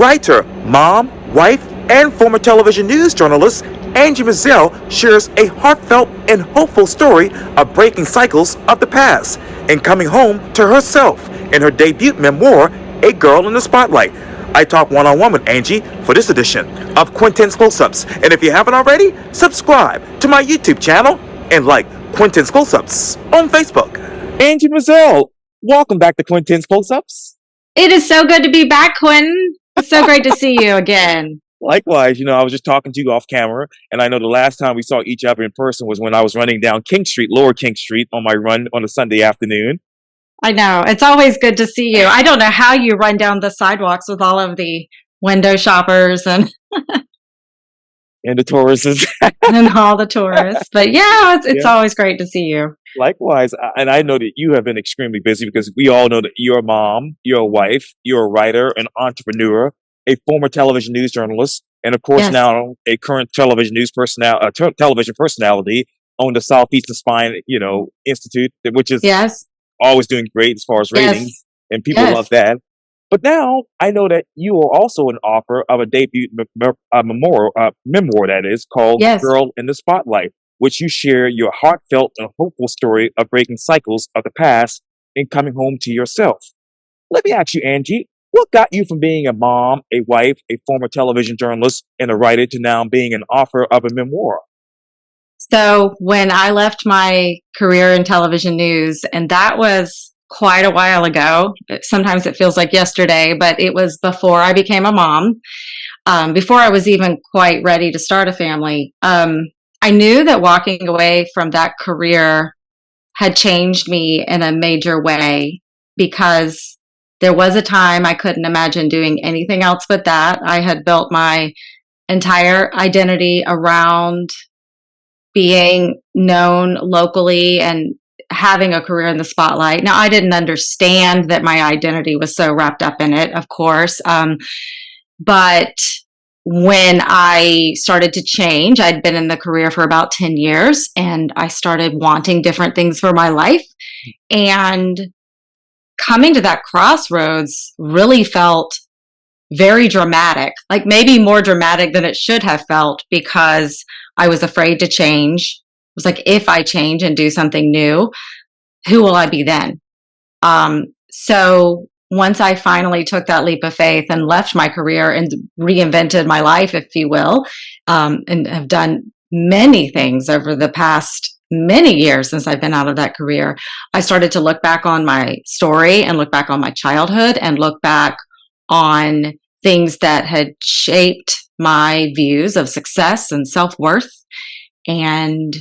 Writer, mom, wife, and former television news journalist Angie Mizzell shares a heartfelt and hopeful story of breaking cycles of the past and coming home to herself in her debut memoir, A Girl in the Spotlight. I talk one-on-one with Angie for this edition of Quintin's Close-Ups. And if you haven't already, subscribe to my YouTube channel and like Quintin's Close-Ups on Facebook. Angie Mizzell, welcome back to Quintin's Close-Ups. It is so good to be back, Quintin. It's so great to see you again. Likewise, I was just talking to you off camera, and I know the last time we saw each other in person was when I was running down King Street, Lower King Street, on my run on a Sunday afternoon. I know. It's always good to see you. I don't know how you run down the sidewalks with all of the window shoppers and the tourists. and all the tourists. But yeah, it's always great to see you. Likewise. And I know that you have been extremely busy because we all know that you're a mom, you're a wife, you're a writer, an entrepreneur, a former television news journalist, and of course now a current television television personality on the Southeastern Spine, Institute, which is always doing great as far as ratings, and people love that. But now I know that you are also an author of a debut memoir that is called Girl in the Spotlight, which you share your heartfelt and hopeful story of breaking cycles of the past and coming home to yourself. Let me ask you, Angie, what got you from being a mom, a wife, a former television journalist, and a writer to now being an author of a memoir? So when I left my career in television news, and that was quite a while ago, sometimes it feels like yesterday, but it was before I became a mom, before I was even quite ready to start a family. I knew that walking away from that career had changed me in a major way because there was a time I couldn't imagine doing anything else but that. I had built my entire identity around being known locally and having a career in the spotlight. Now, I didn't understand that my identity was so wrapped up in it, of course. But when I started to change, I'd been in the career for about 10 years and I started wanting different things for my life. And coming to that crossroads really felt very dramatic, like maybe more dramatic than it should have felt because I was afraid to change. It was like, if I change and do something new, who will I be then? So once I finally took that leap of faith and left my career and reinvented my life, if you will, and have done many things over the past many years since I've been out of that career, I started to look back on my story and look back on my childhood and look back on things that had shaped my views of success and self-worth and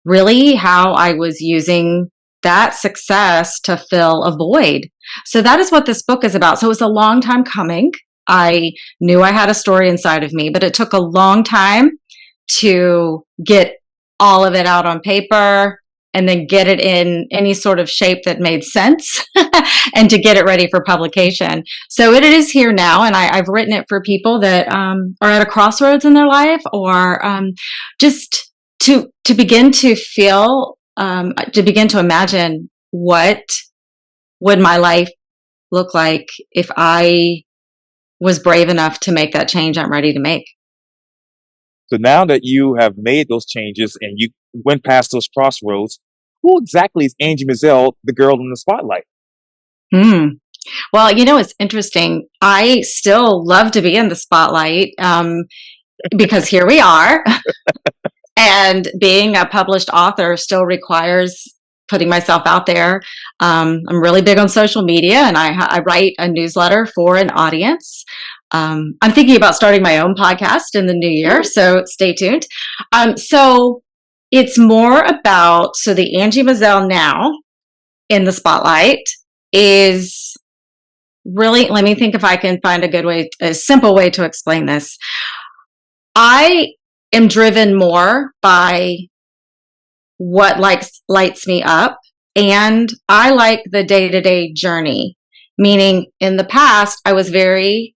really how I was using that success to fill a void. So that is what this book is about. So it's a long time coming. I knew I had a story inside of me, but it took a long time to get all of it out on paper and then get it in any sort of shape that made sense and to get it ready for publication. So it is here now, and I've written it for people that are at a crossroads in their life or just to begin to feel, to begin to imagine what would my life look like if I was brave enough to make that change I'm ready to make. So now that you have made those changes and you went past those crossroads, who exactly is Angie Mizzell, the girl in the spotlight? Well, it's interesting. I still love to be in the spotlight because here we are. And being a published author still requires putting myself out there. I'm really big on social media, and I write a newsletter for an audience. I'm thinking about starting my own podcast in the new year, so stay tuned. So it's more about, the Angie Mizzell now in the spotlight is really, let me think if I can find a simple way to explain this. I am driven more by what lights me up, and I like the day-to-day journey, meaning in the past, I was very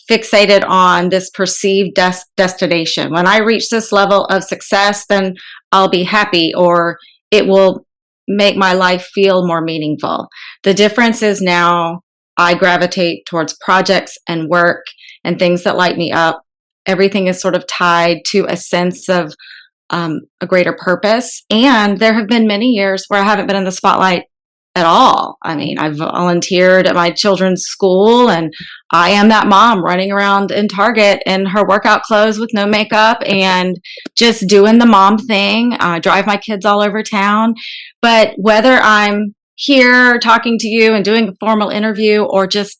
fixated on this perceived destination. When I reach this level of success, then I'll be happy, or it will make my life feel more meaningful. The difference is now I gravitate towards projects and work and things that light me up. Everything is sort of tied to a sense of a greater purpose. And there have been many years where I haven't been in the spotlight at all. I mean, I've volunteered at my children's school, and I am that mom running around in Target in her workout clothes with no makeup and just doing the mom thing. I drive my kids all over town. But whether I'm here talking to you and doing a formal interview or just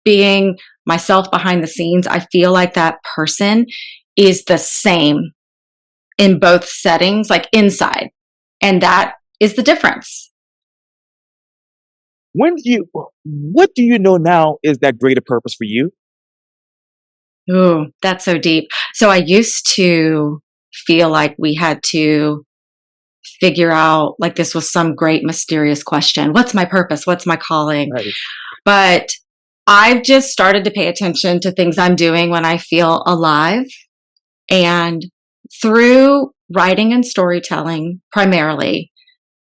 being myself behind the scenes, I feel like that person is the same in both settings, like inside. And that is the difference. What do you know now is that greater purpose for you? Ooh, that's so deep. So I used to feel like we had to figure out, like, this was some great mysterious question. What's my purpose? What's my calling? Right. But I've just started to pay attention to things I'm doing when I feel alive. And through writing and storytelling primarily,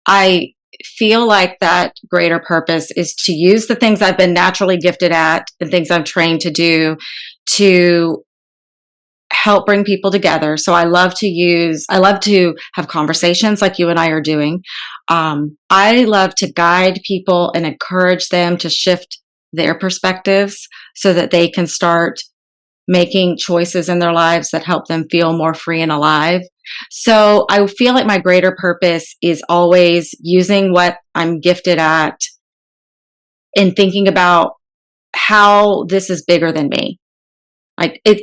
I feel like that greater purpose is to use the things I've been naturally gifted at and things I'm trained to do to help bring people together. So I love to have conversations like you and I are doing. I love to guide people and encourage them to shift their perspectives so that they can start making choices in their lives that help them feel more free and alive. So I feel like my greater purpose is always using what I'm gifted at and thinking about how this is bigger than me.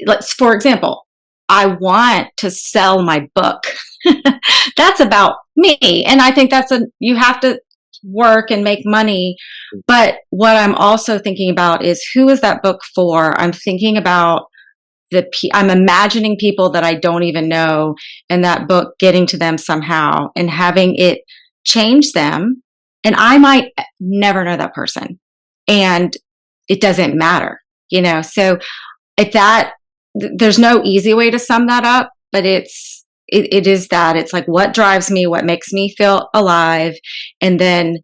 Let's, for example, I want to sell my book. That's about me. And I think you have to work and make money. But what I'm also thinking about is, who is that book for? I'm thinking about I'm imagining people that I don't even know, and that book getting to them somehow and having it change them. And I might never know that person, and it doesn't matter, So there's no easy way to sum that up, but it is that it's like what drives me, what makes me feel alive, and then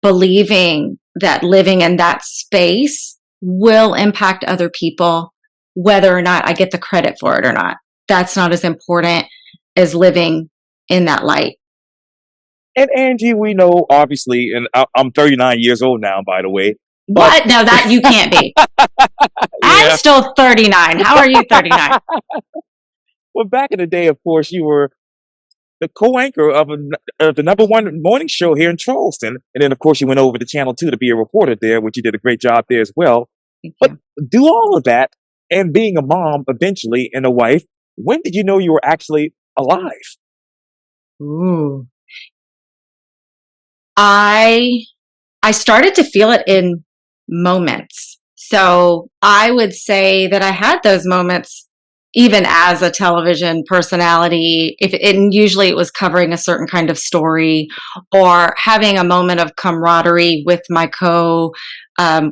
believing that living in that space will impact other people, whether or not I get the credit for it or not. That's not as important as living in that light. And Angie, we know obviously, and I'm 39 years old now, by the way. What? No, that you can't be. I'm still 39. How are you 39? Well, back in the day, of course, you were the co-anchor of the number one morning show here in Charleston. And then, of course, you went over to Channel 2 to be a reporter there, which you did a great job there as well. But do all of that and being a mom eventually and a wife, when did you know you were actually alive? Ooh. I started to feel it in moments. So I would say that I had those moments even as a television personality, and usually it was covering a certain kind of story or having a moment of camaraderie with my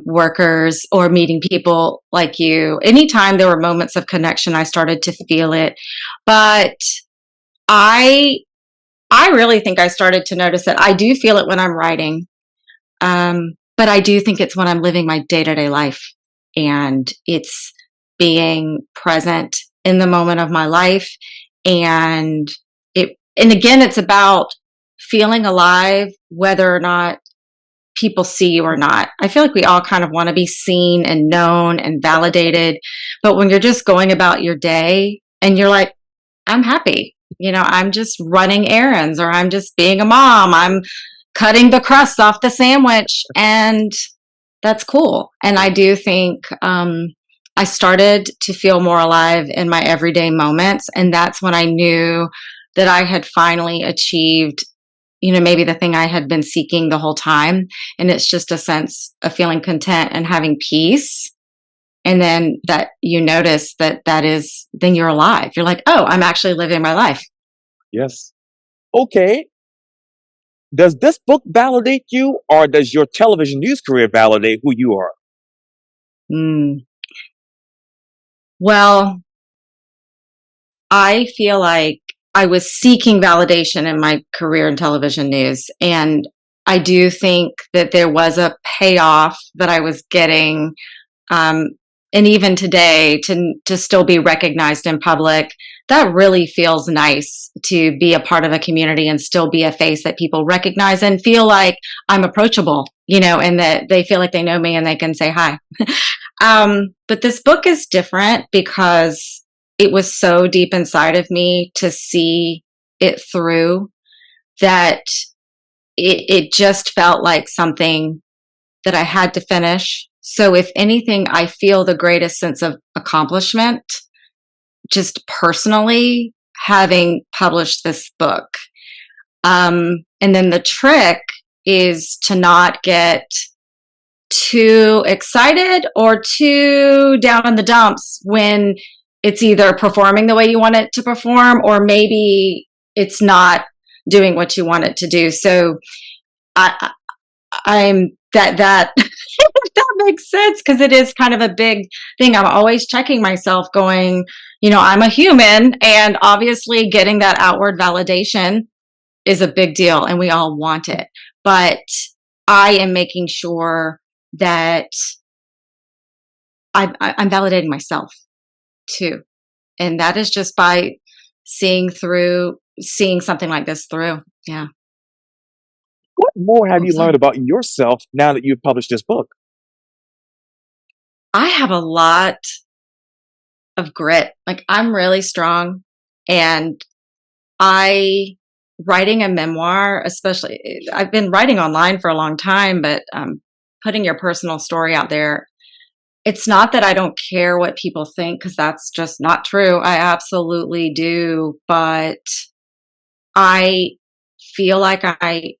workers or meeting people like you. Anytime there were moments of connection, I started to feel it. But I really think I started to notice that I do feel it when I'm writing. But I do think it's when I'm living my day-to-day life, and it's being present in the moment of my life. And again, it's about feeling alive, whether or not people see you or not. I feel like we all kind of want to be seen and known and validated. But when you're just going about your day and you're like, I'm happy, I'm just running errands, or I'm just being a mom, I'm cutting the crust off the sandwich, and that's cool. And I do think I started to feel more alive in my everyday moments, and that's when I knew that I had finally achieved, maybe the thing I had been seeking the whole time. And it's just a sense of feeling content and having peace. And then that you notice then you're alive. You're like, oh, I'm actually living my life. Yes. Okay. Does this book validate you, or does your television news career validate who you are? Well, I feel like I was seeking validation in my career in television news. And I do think that there was a payoff that I was getting and even today to still be recognized in public, that really feels nice to be a part of a community and still be a face that people recognize and feel like I'm approachable, and that they feel like they know me and they can say hi. But this book is different because it was so deep inside of me to see it through that it just felt like something that I had to finish. So, if anything, I feel the greatest sense of accomplishment just personally having published this book. And then the trick is to not get too excited or too down in the dumps when it's either performing the way you want it to perform or maybe it's not doing what you want it to do. So I, I'm that if that makes sense, because it is kind of a big thing. I'm always checking myself, going, I'm a human, and obviously getting that outward validation is a big deal, and we all want it. But I am making sure that I'm validating myself too, and that is just by seeing something like this through. Yeah, What more have you learned awesome. about yourself now that you've published this book? I have a lot of grit. Like, I'm really strong, and I writing a memoir, especially, I've been writing online for a long time, but putting your personal story out there, it's not that I don't care what people think, because that's just not true. I absolutely do, but I feel like I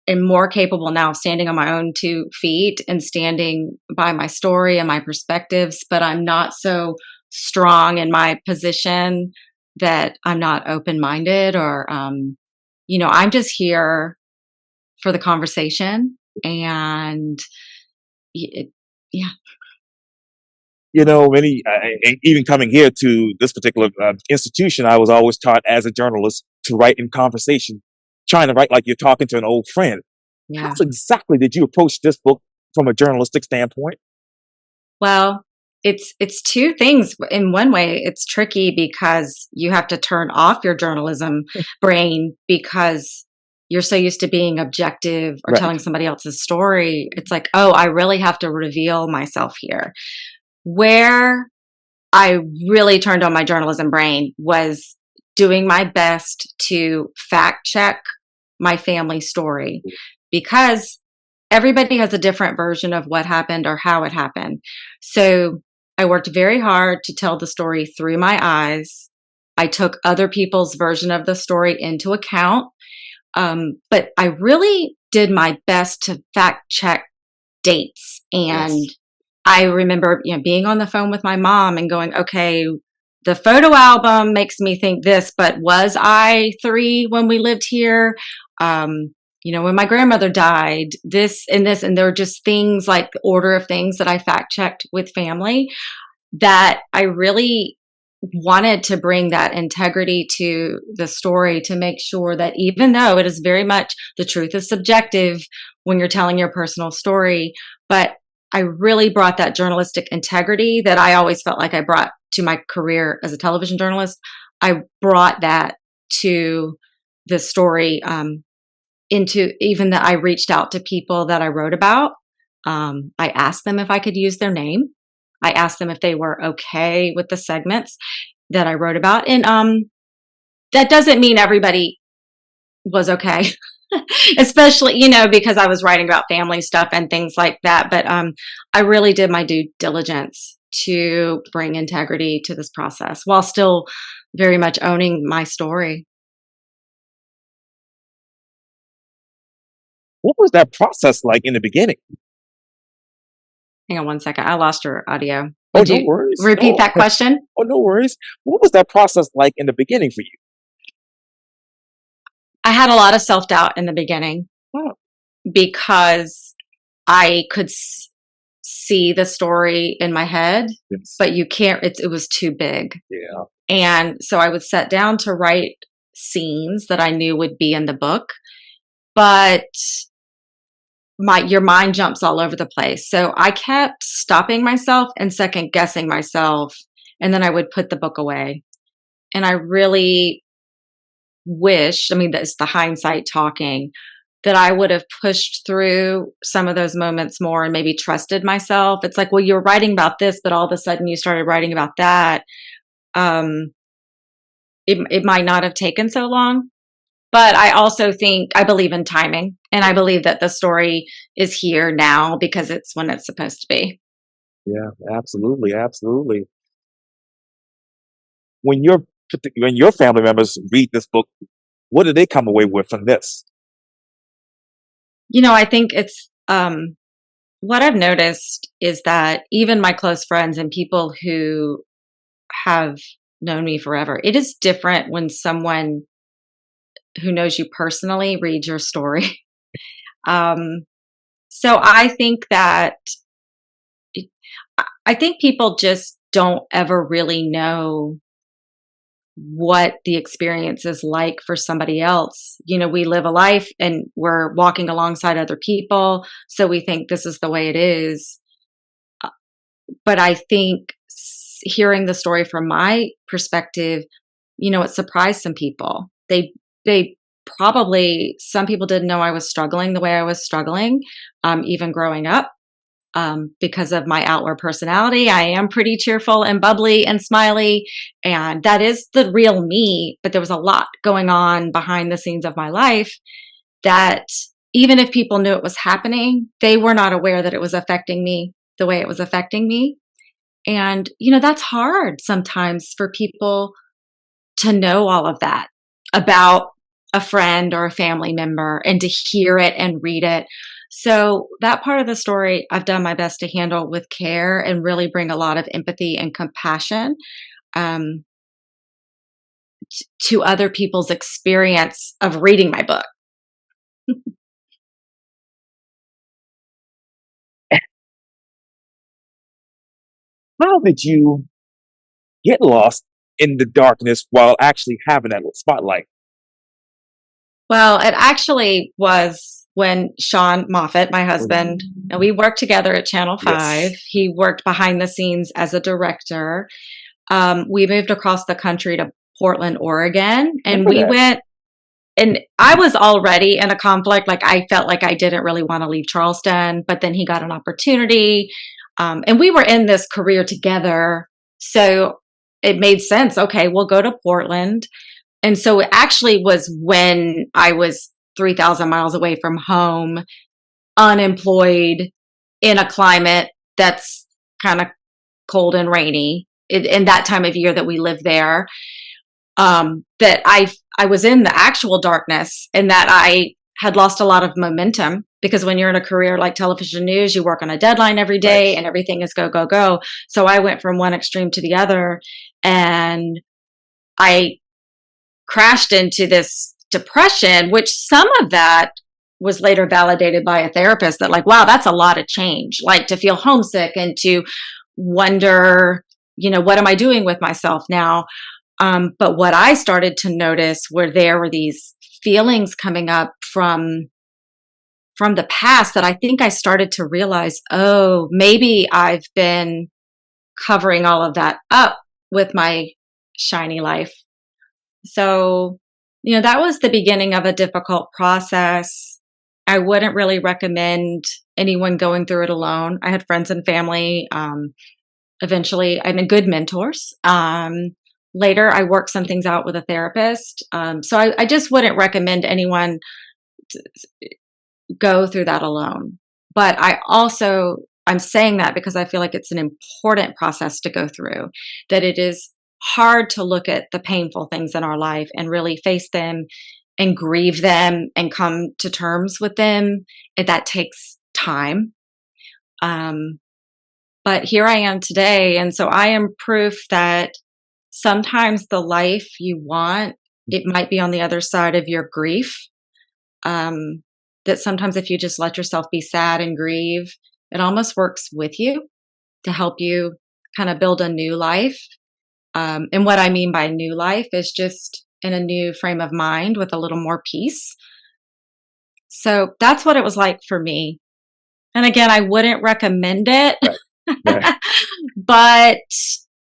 am more capable now of standing on my own 2 feet and standing by my story and my perspectives, but I'm not so strong in my position that I'm not open minded, or, I'm just here for the conversation. And it, yeah, Even coming here to this particular institution, I was always taught as a journalist to write in conversation, trying to write like you're talking to an old friend. How yeah. exactly did you approach this book from a journalistic standpoint? Well, it's 2 things. In one way, it's tricky because you have to turn off your journalism brain because you're so used to being objective or Right. telling somebody else's story. It's like, oh, I really have to reveal myself here. Where I really turned on my journalism brain was doing my best to fact check my family story, because everybody has a different version of what happened or how it happened. So I worked very hard to tell the story through my eyes. I took other people's version of the story into account. But I really did my best to fact check dates. And Yes. I remember, being on the phone with my mom and going, okay, the photo album makes me think this, but was I 3 when we lived here? When my grandmother died, this and this, and there were just things like the order of things that I fact checked with family, that I really wanted to bring that integrity to the story, to make sure that even though it is very much, the truth is subjective when you're telling your personal story, but I really brought that journalistic integrity that I always felt like I brought to my career as a television journalist. I brought that to the story, into even that I reached out to people that I wrote about. I asked them if I could use their name. I asked them if they were okay with the segments that I wrote about. And that doesn't mean everybody was okay, especially, because I was writing about family stuff and things like that. But I really did my due diligence to bring integrity to this process while still very much owning my story. What was that process like in the beginning? Hang on one second. I lost your audio. Oh, Would no you worries. repeat No, that question? oh, no worries. What was that process like in the beginning for you? I had a lot of self doubt in the beginning Oh, because I could see the story in my head, yes. but you can't, it was too big. Yeah. And so I would sit down to write scenes that I knew would be in the book, but your mind jumps all over the place. So I kept stopping myself and second guessing myself, and then I would put the book away. And I really wish, I mean, that's the hindsight talking, that I would have pushed through some of those moments more and maybe trusted myself. It's like, well, you were writing about this, but all of a sudden you started writing about that. Um, it might not have taken so long. But I also think I believe in timing, and I believe that the story is here now because it's when it's supposed to be. Yeah, absolutely, absolutely. When your when your family members read this book, what do they come away with from this? I think it's what I've noticed is that even my close friends and people who have known me forever, it is different when someone who knows you personally reads your story. Um, so I think that I think people just don't ever really know what the experience is like for somebody else. We live a life and we're walking alongside other people, so we think this is the way it is. Uh, But I think hearing the story from my perspective, it surprised some people. They probably, some people didn't know I was struggling the way I was struggling, even growing up. Because of my outward personality, I am pretty cheerful and bubbly and smiley, and that is the real me. But there was a lot going on behind the scenes of my life that even if people knew it was happening, they were not aware that it was affecting me the way it was affecting me. And, that's hard sometimes for people to know all of that about a friend or a family member and to hear it and read it. So, that part of the story, I've done my best to handle with care and really bring a lot of empathy and compassion um, to other people's experience of reading my book. How did you get lost in the darkness while actually having that spotlight? Well, it actually was when Sean Moffat, my Mm. husband, and we worked together at Channel 5. Yes. He worked behind the scenes as a director. We moved across the country to Portland, Oregon, and Remember we that. went. And I was already in a conflict. Like I felt like I didn't really want to leave Charleston, but then he got an opportunity, and we were in this career together, so it made sense. Okay, we'll go to Portland, and so it actually was when I was 3,000 miles away from home, unemployed, in a climate that's kind of cold and rainy in that time of year that we live there, that I was in the actual darkness and that I had lost a lot of momentum because when you're in a career like television news, you work on a deadline every Right. day and everything is go, go, go. So I went from one extreme to the other, and I crashed into this depression, which some of that was later validated by a therapist that, like, wow, that's a lot of change. Like to feel homesick and to wonder, what am I doing with myself now? But what I started to notice were there were these feelings coming up from the past that I think I started to realize, oh, maybe I've been covering all of that up with my shiny life. So, that was the beginning of a difficult process. I wouldn't really recommend anyone going through it alone. I had friends and family, eventually, and good mentors. Later, I worked some things out with a therapist. So I just wouldn't recommend anyone go through that alone. But I'm saying that because I feel like it's an important process to go through, that it is hard to look at the painful things in our life and really face them and grieve them and come to terms with them. And that takes time. Um, but here I am today. And so I am proof that sometimes the life you want, it might be on the other side of your grief. Um, that sometimes if you just let yourself be sad and grieve, it almost works with you to help you kind of build a new life. And what I mean by new life is just in a new frame of mind with a little more peace. So that's what it was like for me. And again, I wouldn't recommend it. Right. Right. But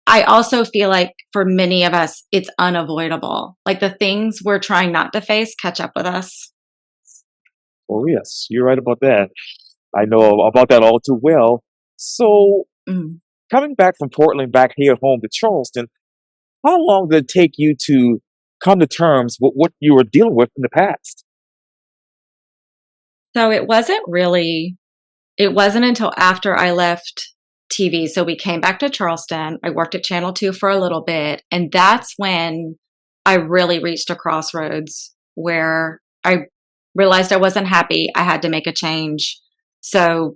I also feel like for many of us, it's unavoidable. Like the things we're trying not to face catch up with us. Oh, yes, you're right about that. I know about that all too well. So, Mm. coming back from Portland back here home to Charleston, how long did it take you to come to terms with what you were dealing with in the past? So it wasn't until after I left TV. So we came back to Charleston. I worked at Channel 2 for a little bit. And that's when I really reached a crossroads where I realized I wasn't happy. I had to make a change. So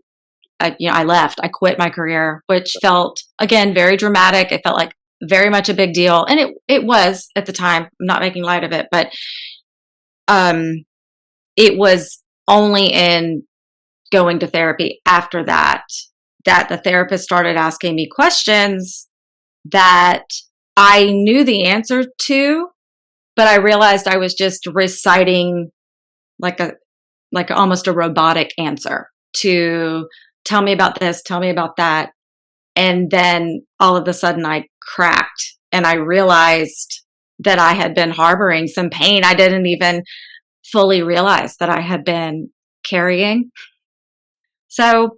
I left. I quit my career, which felt, again, very dramatic. It felt like very much a big deal. And it was at the time. I'm not making light of it, but um, it was only in going to therapy after that the therapist started asking me questions that I knew the answer to, but I realized I was just reciting like a like almost a robotic answer to tell me about this, tell me about that. And then all of a sudden I cracked and I realized that I had been harboring some pain I didn't even fully realize that I had been carrying. So,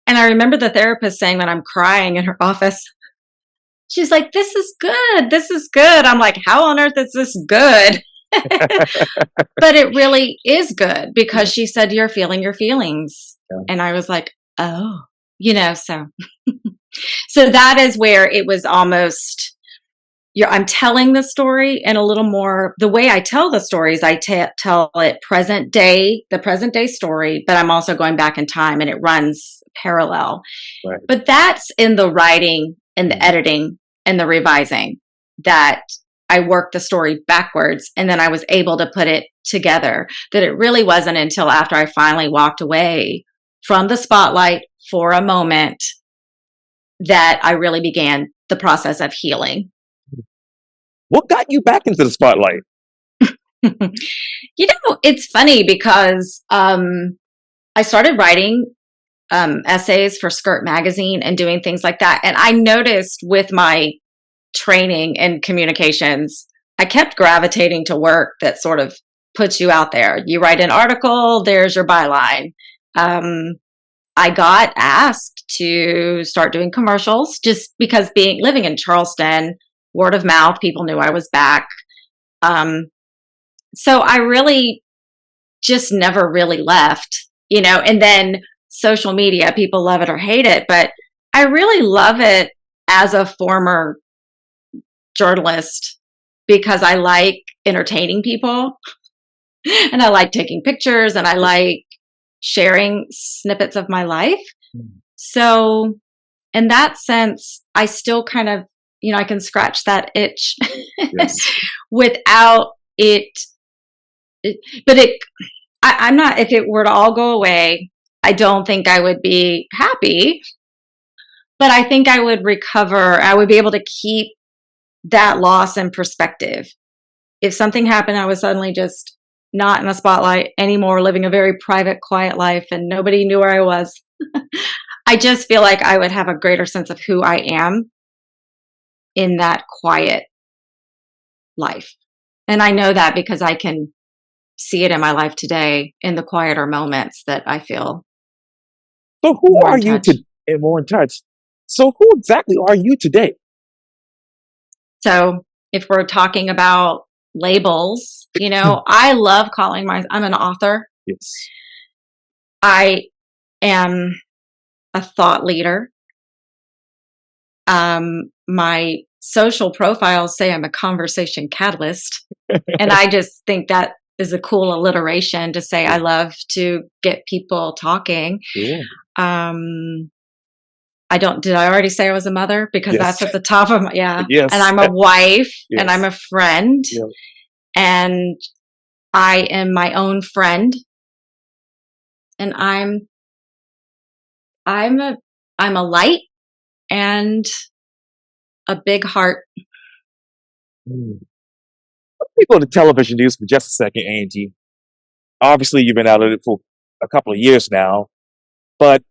and I remember the therapist saying when I'm crying in her office, she's like, "This is good. This is good." I'm like, "How on earth is this good?" But it really is good Yeah, because she said, "You're feeling your feelings." yeah. And I was like, "Oh, so so that is where it was almost I'm telling the story and a little more the way I tell the stories, tell it the present day story, but I'm also going back in time and it runs parallel. Right. But that's in the writing and the Mm. editing and the revising that I worked the story backwards and then I was able to put it together. That it really wasn't until after I finally walked away from the spotlight for a moment that I really began the process of healing. What got you back into the spotlight? It's funny because I started writing essays for Skirt magazine and doing things like that. And I noticed with my training in communications, I kept gravitating to work that sort of puts you out there. You write an article, there's your byline. Um, I got asked to start doing commercials just because living in Charleston, word of mouth, people knew I was back. Um, so I really just never really left, and then social media, people love it or hate it, but I really love it as a former journalist because I like entertaining people and I like taking pictures and I like sharing snippets of my life. Mm. So, in that sense, I still kind of, I can scratch that itch Yes. without it, but I'm not, if it were to all go away, I don't think I would be happy, but I think I would recover. I would be able to keep that loss in perspective. If something happened, I was suddenly just not in the spotlight anymore, living a very private, quiet life, and nobody knew where I was. I just feel like I would have a greater sense of who I am in that quiet life. And I know that because I can see it in my life today in the quieter moments that I feel So who more are in you touch. and more in touch? So who exactly are you today? So if we're talking about labels, I love I'm an author. Yes. I am a thought leader. My social profiles say I'm a conversation catalyst. And I just think that is a cool alliteration to say I love to get people talking. Sure. Um, did I already say I was a mother? Because Yes. that's at the top of my, yeah. And Yes. I'm a wife and I'm Yes. a friend Yeah. and I am my own friend and I'm a, I'm a light and a big heart. Mm. Let's go to television news for just a second, Angie. Obviously, you've been out of it for a couple of years now. But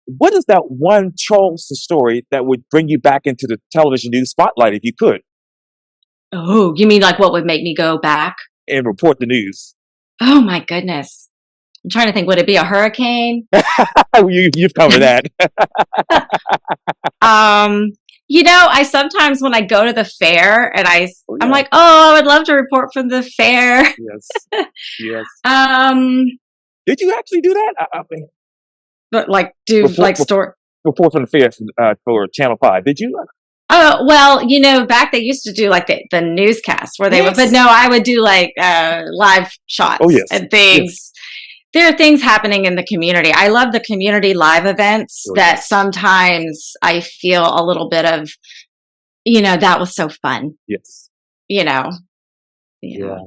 what is that one Charleston story that would bring you back into the television news spotlight if you could Oh, you mean like what would make me go back? and report the news? Oh my goodness. I'm trying to think, would it be a hurricane? You've covered that. Um, I sometimes when I go to the fair and Oh, I'm yeah. like, oh, I would love to report from the fair. Yes. Yes. um, Did you actually do that? I mean, but like do report, like store. report from the fair for Channel 5. Did you? Oh, well, back they used to do like the newscast where they would, but Yes. no, I would do like live Oh, shots yes. and Yes. things. There are things happening in the community. I love the community live events Oh, that yes. sometimes I feel a little bit of, that was so fun, Yes. you know. Yeah.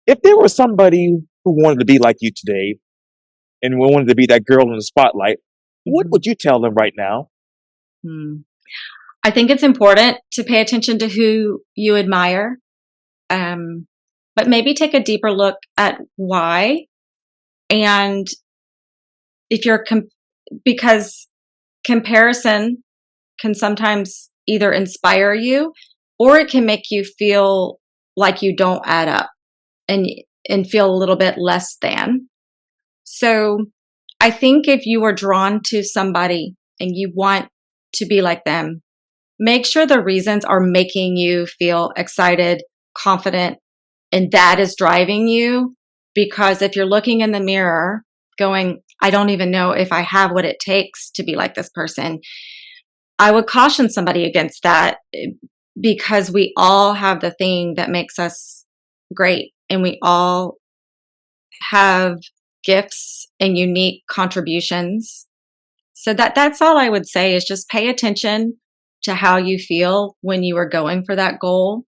If there was somebody who wanted to be like you today and wanted to be that girl in the spotlight, what Mhm. would you tell them right now? Hmm. I think it's important to pay attention to who you admire, um, but maybe take a deeper look at why. And if you're, because comparison can sometimes either inspire you or it can make you feel like you don't add up and feel a little bit less than. So I think if you are drawn to somebody and you want to be like them, make sure the reasons are making you feel excited, confident, and that is driving you. Because if you're looking in the mirror going, I don't even know if I have what it takes to be like this person, I would caution somebody against that, because we all have the thing that makes us great and we all have gifts and unique contributions. So that's all I would say is just pay attention to how you feel when you are going for that goal.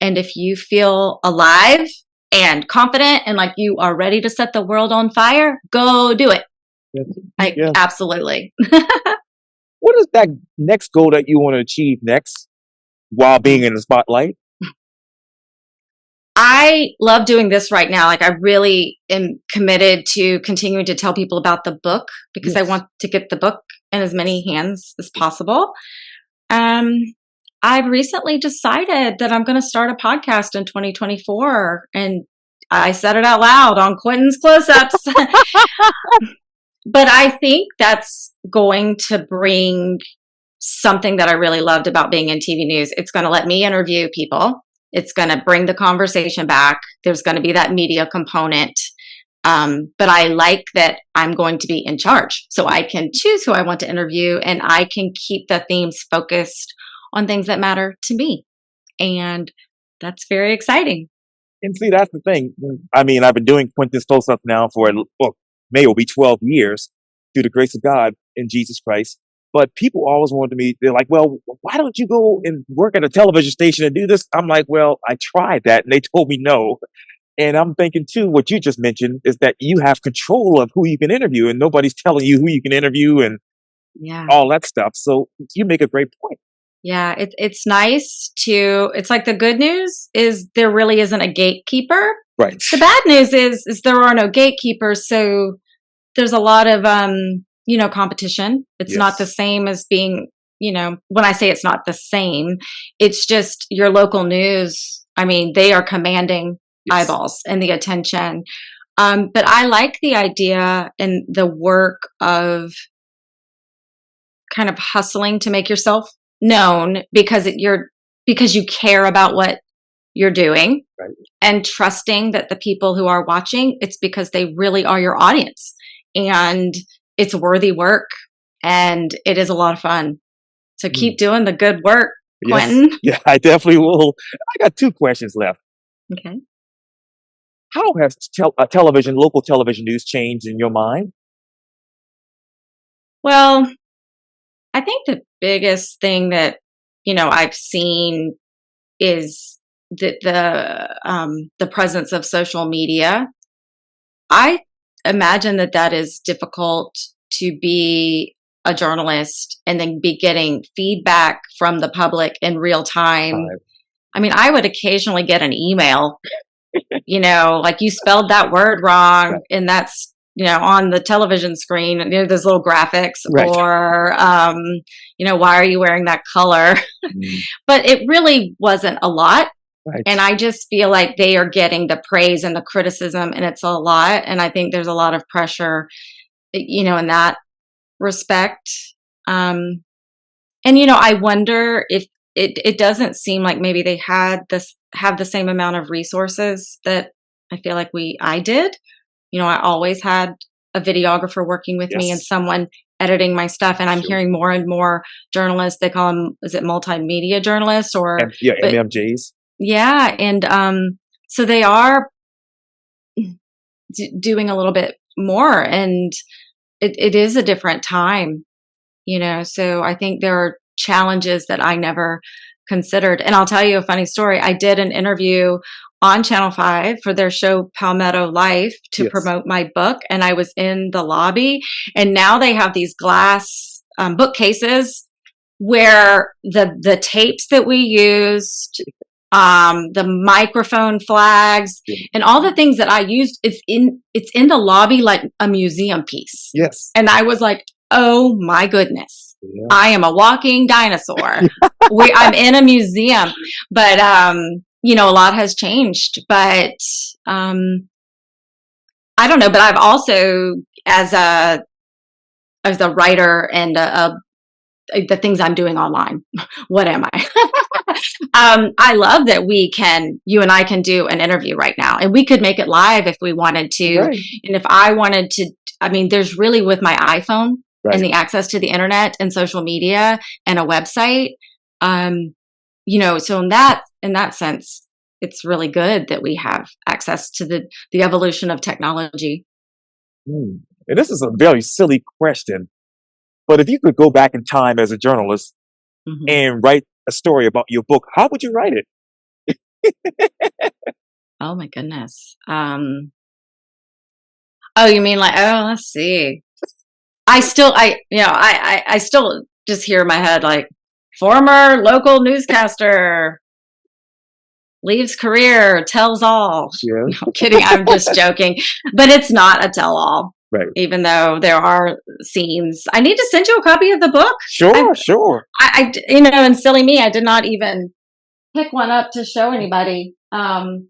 And if you feel alive and confident and like you are ready to set the world on fire, go do it. Yes. Like, Yeah. absolutely. What is that next goal that you want to achieve next while being in the spotlight? I love doing this right now. Like, I really am committed to continuing to tell people about the book because I Yes. want to get the book in as many hands as possible. I've recently decided that I'm going to start a podcast in 2024, and I said it out loud on Quintin's close-ups. But I think that's going to bring something that I really loved about being in TV news. It's going to let me interview people. It's going to bring the conversation back. There's going to be that media component. But I like that I'm going to be in charge. So I can choose who I want to interview and I can keep the themes focused on things that matter to me. And that's very exciting. And see, that's the thing. I mean, I've been doing Quintin's Close Up now for, May will be 12 years through the grace of God in Jesus Christ. But people always wanted me, they're like, well, why don't you go and work at a television station and do this? I'm like, well, I tried that and they told me no. And I'm thinking too, what you just mentioned is that you have control of who you can interview and nobody's telling you who you can interview and Yeah. all that stuff. So you make a great point. Yeah. It's nice it's like the good news is there really isn't a gatekeeper. Right. The bad news is there are no gatekeepers. So there's a lot of, competition. It's not the Yes. same as being, when I say it's not the same, it's just your local news. I mean, they are commanding Yes. eyeballs and the attention. But I like the idea and the work of kind of hustling to make yourself known because because you care about what you're doing, Right. and trusting that the people who are watching, it's because they really are your audience and it's worthy work and it is a lot of fun. So keep doing the good work, Yes. Quintin. Yeah, I definitely will. I got two questions left. Okay. How has local television news changed in your mind? Well, I think the biggest thing that, I've seen is the presence of social media. I imagine that is difficult to be a journalist and then be getting feedback from the public in real time. I mean, I would occasionally get an email, like you spelled that word wrong, Right. and that's on the television screen, those little graphics, Right. or, why are you wearing that color? Mm, But it really wasn't a lot. right. And I just feel like they are getting the praise and the criticism, and it's a lot. And I think there's a lot of pressure, in that respect. Um, and I wonder if it doesn't seem like maybe they have the same amount of resources that I feel like I did. I always had a videographer working with me and Yes. someone editing my stuff. And I'm Sure. hearing more and more journalists, they call them, is it multimedia journalists, or, Yeah, but MMJs. yeah. And so they are doing a little bit more, and it is a different time, so I think there are challenges that I never considered. And I'll tell you a funny story. I did an interview on Channel 5 for their show Palmetto Life to Yes. promote my book, and I was in the lobby, and now they have these glass bookcases where the tapes that we used, the microphone flags, Yeah. and all the things that I used, it's in the lobby like a museum piece. Yes. And I was like, oh my goodness, Yeah. I am a walking dinosaur. I'm in a museum. But a lot has changed. But I don't know. But I've also, as a writer and the things I'm doing online, what am I? I love that you and I can do an interview right now, and we could make it live if we wanted to. Right. And if I wanted to, there's really, with my iPhone Right. and the access to the internet and social media and a website, so in that sense, it's really good that we have access to the evolution of technology. Mm. And this is a very silly question, but if you could go back in time as a journalist Hmm. and write a story about your book, how would you write it? Oh my goodness. Oh, you mean like, oh, let's see. I still just hear in my head like, former local newscaster leaves career, tells all. Yeah. No, I'm kidding. I'm just joking. But it's not a tell all, Right. even though there are scenes. I need to send you a copy of the book. Sure. Sure. And silly me, I did not even pick one up to show anybody. Can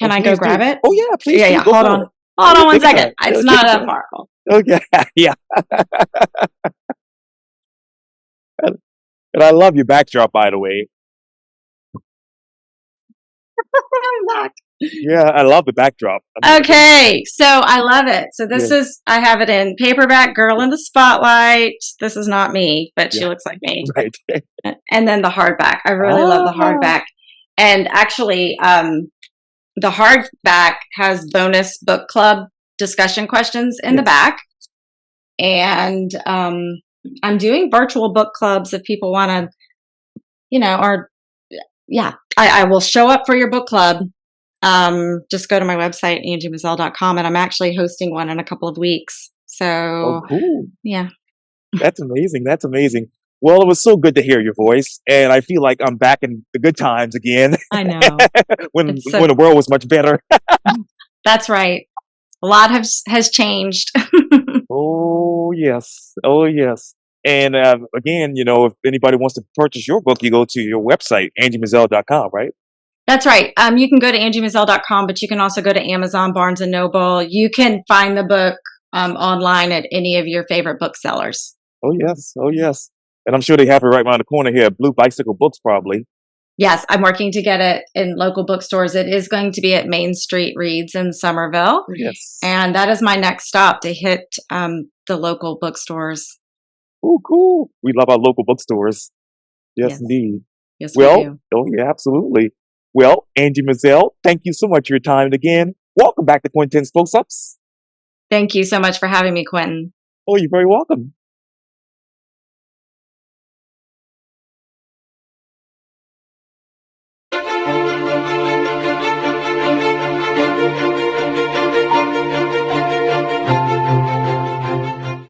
Oh, I go please grab do. it? Oh yeah, please Yeah, do. yeah. Go Hold for on. it. Hold on Yeah, one take your second. time. It's Yeah, not take your that time. far. Okay. Yeah. And I love your backdrop, by the way. I'm back. Yeah, I love the backdrop. Okay, so I love it. So Yeah. I have it in paperback, Girl in the Spotlight. This is not me, but she Yeah. looks like me. Right. And then the hardback. I really love the hardback. And actually, the hardback has bonus book club discussion questions in the Yes. back. And I'm doing virtual book clubs if people want to, or yeah, I will show up for your book club. Just go to my website, angiemizzell.com, and I'm actually hosting one in a couple of weeks. Oh, So cool. yeah. That's amazing. That's amazing. Well, it was so good to hear your voice, and I feel like I'm back in the good times again I know. when It's so, when the world was much better. that's right. A lot has changed. Oh yes. Oh yes. And again, if anybody wants to purchase your book, you go to your website, angiemizzell.com, right? That's right. You can go to angiemizzell.com, but you can also go to Amazon, Barnes and Noble. You can find the book online at any of your favorite booksellers. Oh yes. Oh yes. And I'm sure they have it right around the corner here, Blue Bicycle Books, probably. Yes, I'm working to get it in local bookstores. It is going to be at Main Street Reads in Somerville. Yes. And that is my next stop, to hit the local bookstores. Oh, cool. We love our local bookstores. Yes, Yes. indeed. Yes, we Well, do. oh yeah, absolutely. Well, Angie Mizzell, thank you so much for your time. And again, welcome back to Quintin's Close-Ups. Thank you so much for having me, Quintin. Oh, you're very welcome.